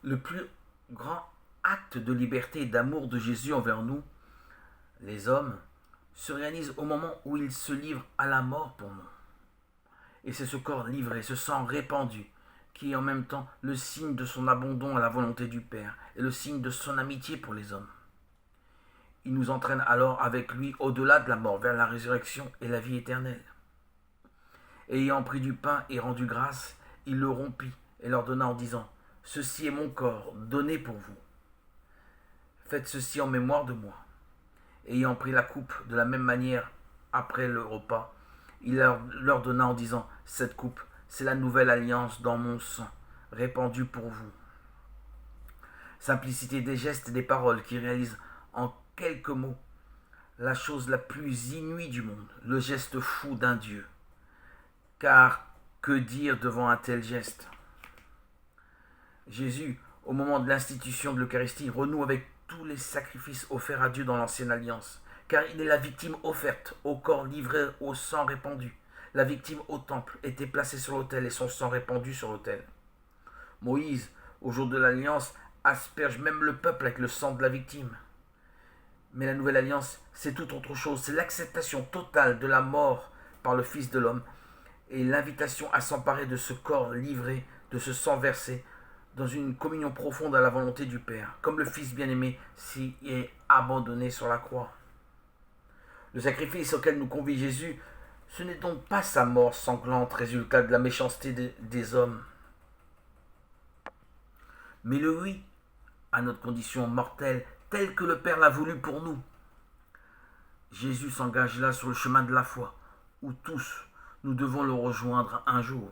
Le plus grand acte de liberté et d'amour de Jésus envers nous, les hommes, se réalise au moment où il se livre à la mort pour nous. Et c'est ce corps livré, ce sang répandu, qui est en même temps le signe de son abandon à la volonté du Père et le signe de son amitié pour les hommes. Il nous entraîne alors avec lui au-delà de la mort, vers la résurrection et la vie éternelle. Ayant pris du pain et rendu grâce, il le rompit et leur donna en disant : « Ceci est mon corps, donné pour vous. Faites ceci en mémoire de moi. » Ayant pris la coupe de la même manière après le repas, il leur donna en disant : « Cette coupe, c'est la nouvelle alliance dans mon sang, répandue pour vous. » Simplicité des gestes et des paroles qui réalisent en quelques mots la chose la plus inouïe du monde, le geste fou d'un Dieu. Car que dire devant un tel geste ? Jésus, au moment de l'institution de l'Eucharistie, renoue avec tous les sacrifices offerts à Dieu dans l'ancienne alliance, car il est la victime offerte, au corps livré, au sang répandu. La victime au temple était placée sur l'autel et son sang répandu sur l'autel. Moïse, au jour de l'alliance, asperge même le peuple avec le sang de la victime. Mais la nouvelle alliance, c'est tout autre chose. C'est l'acceptation totale de la mort par le Fils de l'homme et l'invitation à s'emparer de ce corps livré, de ce sang versé, dans une communion profonde à la volonté du Père, comme le Fils bien-aimé s'y est abandonné sur la croix. Le sacrifice auquel nous convie Jésus, ce n'est donc pas sa mort sanglante, résultat de la méchanceté des hommes, mais le oui à notre condition mortelle, telle que le Père l'a voulu pour nous. Jésus s'engage là sur le chemin de la foi, où tous nous devons le rejoindre un jour.